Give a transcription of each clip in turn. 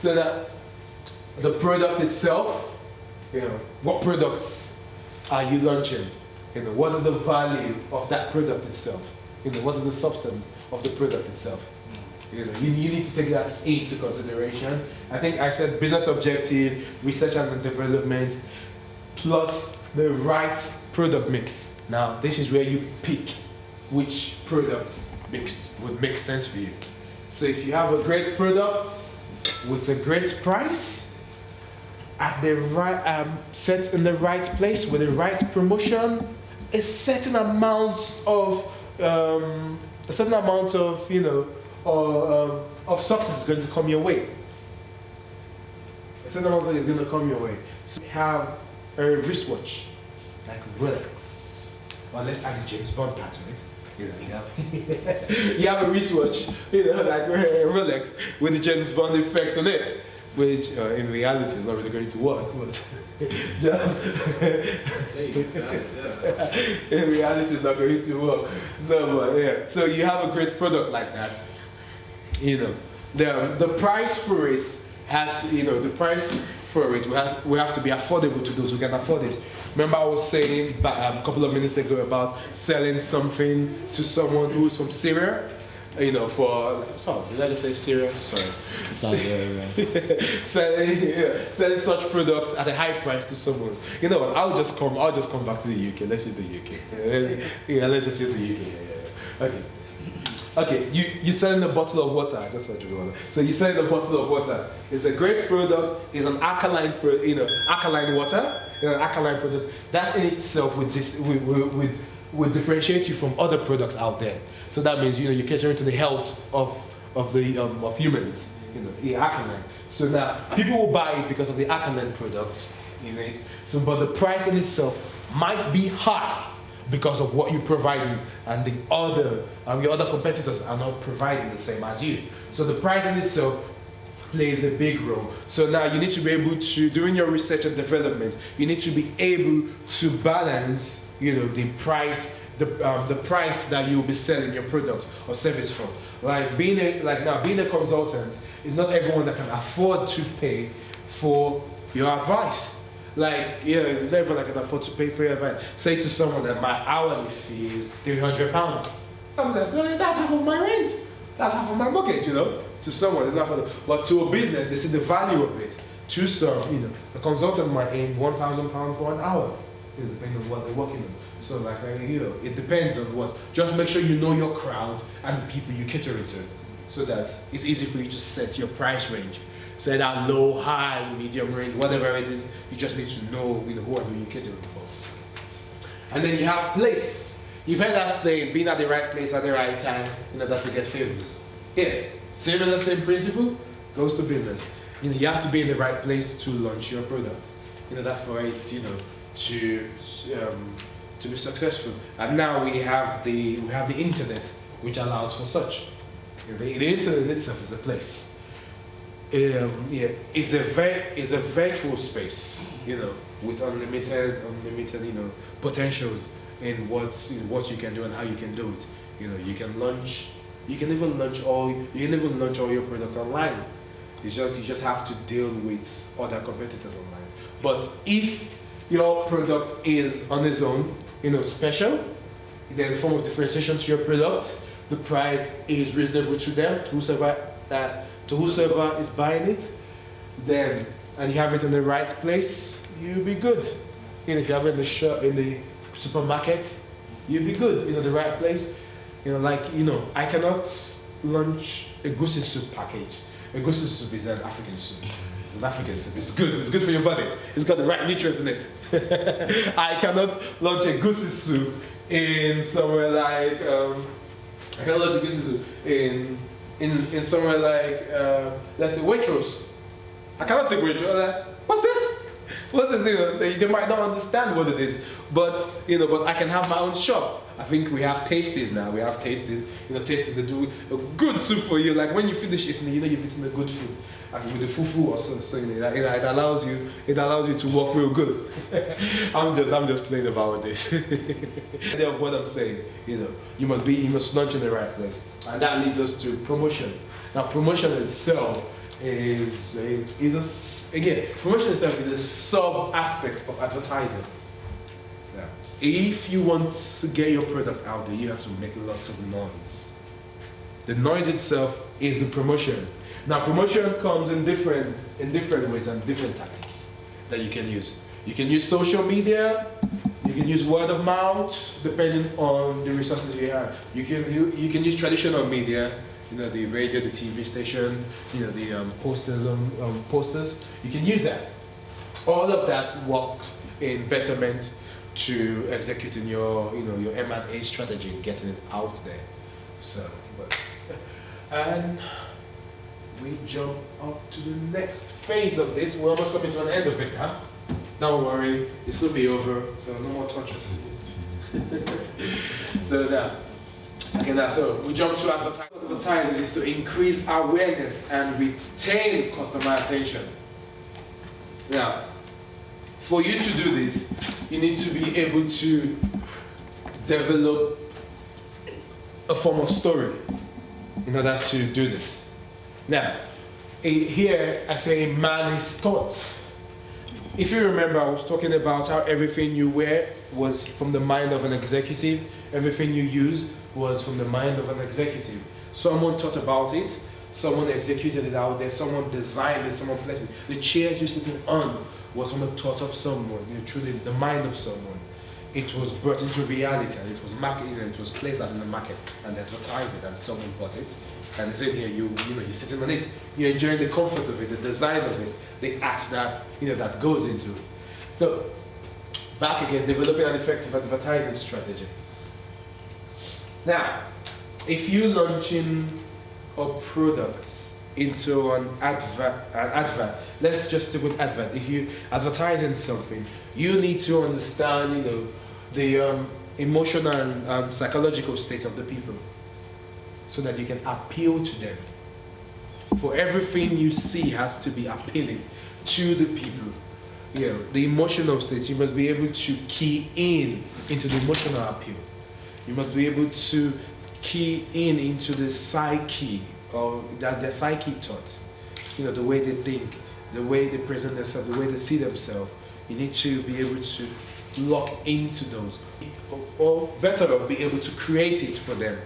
So that the product itself, you know, what products are you launching? You know, what is the value of that product itself? You know, what is the substance of the product itself? You know, you need to take that into consideration. I think I said business objective, research and development, plus the right product mix. Now, this is where you pick which product mix would make sense for you. So if you have a great product with a great price, at the right set in the right place with the right promotion, a certain amount of you know of success is going to come your way. A certain amount is going to come your way. So you have a wristwatch like Rolex, or let's add the James Bond part to it. You know, you have a wristwatch, you know, like Rolex with the James Bond effect on it, which in reality is not really going to work. But just in reality, it's not going to work. So yeah, so you have a great product like that. You know, the price for it has, you know, the price for it we have to be affordable to those who can afford it. Remember I was saying a couple of minutes ago about selling something to someone who's from Syria, you know, did I just say Syria? Sorry. Sounds very right. selling such products at a high price to someone. You know what? I'll just come back to the UK. Let's use the UK. Yeah, let's just use the UK. Yeah. Okay. Okay, you selling a bottle of water. I just said water. So you selling a bottle of water. It's a great product. It's an alkaline, alkaline water. It's an alkaline product. That in itself would differentiate you from other products out there. So that means, you know, you're catering to the health of humans. You know, the alkaline. So now people will buy it because of the alkaline product in it. So, but the price in itself might be high because of what you're providing, and the your other competitors are not providing the same as you. So the price in itself plays a big role. So now you need to be able to, during your research and development, you need to be able to balance, you know, the price that you'll be selling your product or service for. Like being a consultant, it's not everyone that can afford to pay for your advice. Like, yeah, it's never like I can afford to pay for your advice. Say to someone that my hourly fee is £300. I'm like, that's half of my rent. That's half of my mortgage, you know. To someone, it's not for them. But to a business, they see the value of it. To some, you know, a consultant might aim £1,000 for an hour, you know, depending on what they're working on. So, like, you know, it depends on what. Just make sure you know your crowd and the people you cater to, so that it's easy for you to set your price range. Say that low, high, medium range, whatever it is, you just need to know, you know, who are you catering for. And then you have place. You've heard that saying, being at the right place at the right time in order to get favors. Yeah, same principle goes to business. You know, you have to be in the right place to launch your product in order for it, you know, to be successful. And now we have the internet, which allows for such. You know, the internet itself is a place. Yeah, it's a virtual space, you know, with unlimited, you know, potentials in what you can do and how you can do it. You know, you can even launch all your product online. You just have to deal with other competitors online. But if your product is on its own, you know, special, there's a form of differentiation to your product. The price is reasonable to them, to whosoever is buying it, then, and you have it in the right place, you'll be good. You know, if you have it in the shop, in the supermarket, you'll be good. You know, the right place. You know, like, you know, I cannot launch a goosey soup package. A goosey soup is an African soup. It's an African soup. It's good. It's good for your body. It's got the right nutrients in it. I cannot launch a goosey soup in somewhere like I cannot launch a goosey soup in somewhere like, let's say Waitrose. I cannot take Waitrose. What's this? What's this thing? They might not understand what it is, but you know, but I can have my own shop. I think we have tasties now. We have tasties. You know, tasties that do a good soup for you. Like when you finish eating, you know you've eaten a good food, and with the fufu or so. So you know, it allows you to walk real good. I'm just playing about this. The idea of what I'm saying, you know, you must launch in the right place, and that leads us to promotion. Now, promotion itself again, promotion itself is a sub aspect of advertising. Yeah. If you want to get your product out there, you have to make lots of noise. The noise itself is the promotion. Now, promotion comes in different ways and different tactics that you can use. You can use social media. You can use word of mouth, depending on the resources you have. You can use traditional media. The radio, the TV station, the posters. You can use that. All of that works in betterment to executing your M&A strategy, getting it out there. So, and we jump up to the next phase of this. We're almost coming to an end of it now. Don't worry, this will be over, so no more torture. So we jump to advertising. Advertising is to increase awareness and retain customer attention. Now, for you to do this, you need to be able to develop a form of story in order to do this. Now, here I say man is thoughts. If you remember, I was talking about how everything you wear was from the mind of an executive. Everything you use was from the mind of an executive. Someone thought about it, someone executed it out there, someone designed it, someone placed it. The chairs you're sitting on was from the thought of someone, truly the mind of someone. It was brought into reality and it was marketed and it was placed out in the market and advertised it and someone bought it. And it's in here, you're sitting on it, you're enjoying the comfort of it, the design of it, the art that that goes into it. So, back again, developing an effective advertising strategy. Now, if you're launching a product into an advert, let's just stick with advert. If you're advertising something, you need to understand, the emotional and psychological state of the people, so that you can appeal to them. For everything you see has to be appealing to the people. The emotional state, you must be able to key in into the emotional appeal. You must be able to key in into the psyche, or their psyche thoughts. The way they think, the way they present themselves, the way they see themselves. You need to be able to lock into those. Or better, be able to create it for them,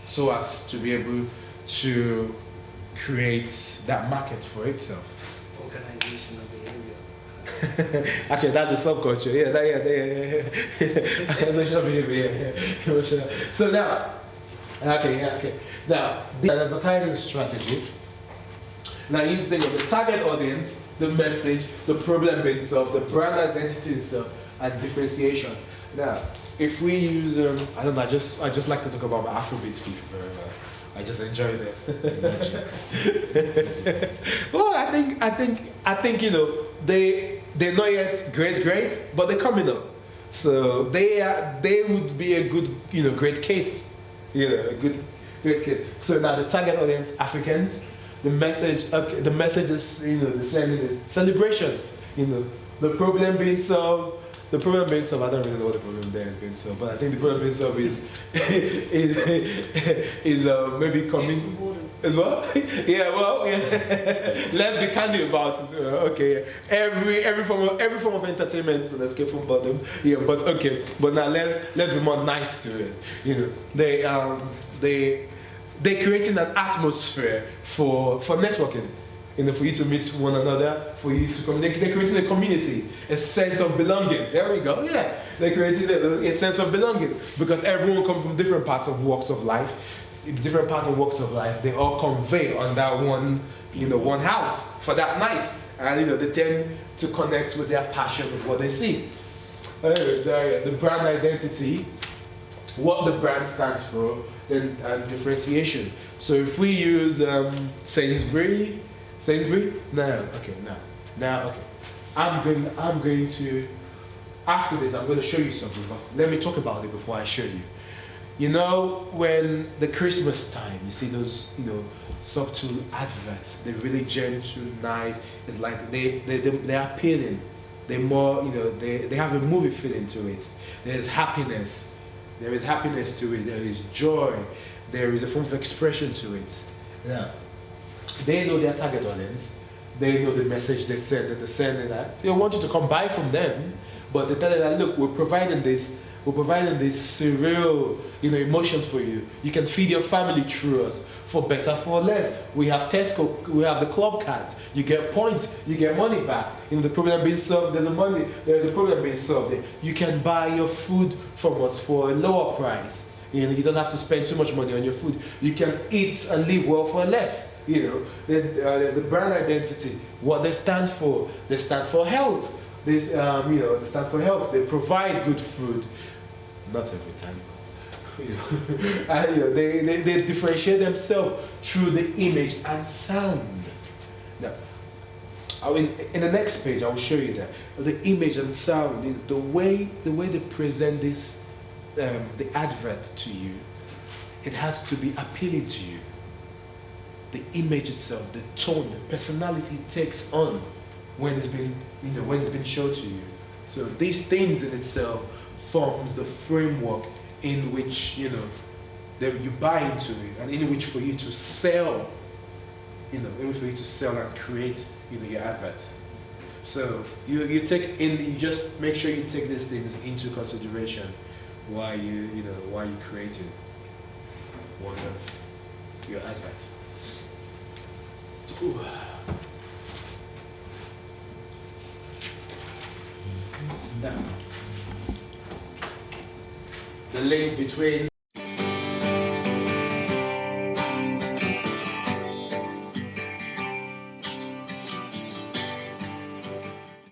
so as to be able to create that market for itself. Organization of behavior. Okay, that's the subculture. Organizational behavior. Yeah. So now, now, the advertising strategy. Now, you need to think of the target audience, the message, the problem being solved, the brand identity itself, and differentiation. Now, if we use, I don't know, I just like to talk about my Afrobeats people very well. I just enjoy them. Well, I think they're not yet great, but they're coming up. So they would be a good, great case, a great case. So now the target audience, Africans. The message is, the same is celebration. The problem being solved. The problem being solved, I don't really know what the problem there is being solved, but I think the problem being solved is maybe coming as well. Yeah, well, yeah. Let's be candid about it. Okay, every form of entertainment is an escape from boredom. Yeah, but okay, but now let's be more nice to it. They're creating an atmosphere for networking. For you to meet one another, for you to communicate. They're creating a community, a sense of belonging. There we go, yeah. They're creating a sense of belonging, because everyone comes from different parts of walks of life. Different parts of walks of life, they all convey on that one house for that night. And they tend to connect with their passion, with what they see. The brand identity, what the brand stands for, then differentiation. So if we use Sainsbury, no, okay, now, okay. I'm going to, after this, I'm going to show you something, but let me talk about it before I show you. When the Christmas time, you see those, subtle adverts, they're really gentle, nice. It's like they're appealing. They're more, they have a movie feeling to it. There's happiness. There is happiness to it. There is joy. There is a form of expression to it. Yeah. They know their target audience. They know the message they send that they're sending that. They want you to come buy from them, but they tell you that look, we're providing this surreal, emotions for you. You can feed your family through us for better, for less. We have Tesco, we have the club cards. You get points, you get money back. The problem being solved, there's a problem being solved. You can buy your food from us for a lower price. You don't have to spend too much money on your food. You can eat and live well for less. There's the brand identity. What they stand for health. They stand for health. They provide good food. Not every time, but and, they differentiate themselves through the image and sound. Now, in the next page, I will show you that the image and sound, the way they present this, the advert to you, it has to be appealing to you. The image itself, the tone, the personality it takes on when it's been shown to you. So these things in itself forms the framework in which that you buy into it, and in which for you to sell, in which for you to sell and create your advert. So you just make sure you take these things into consideration while you creating one of your advert. Ooh. Now, the link between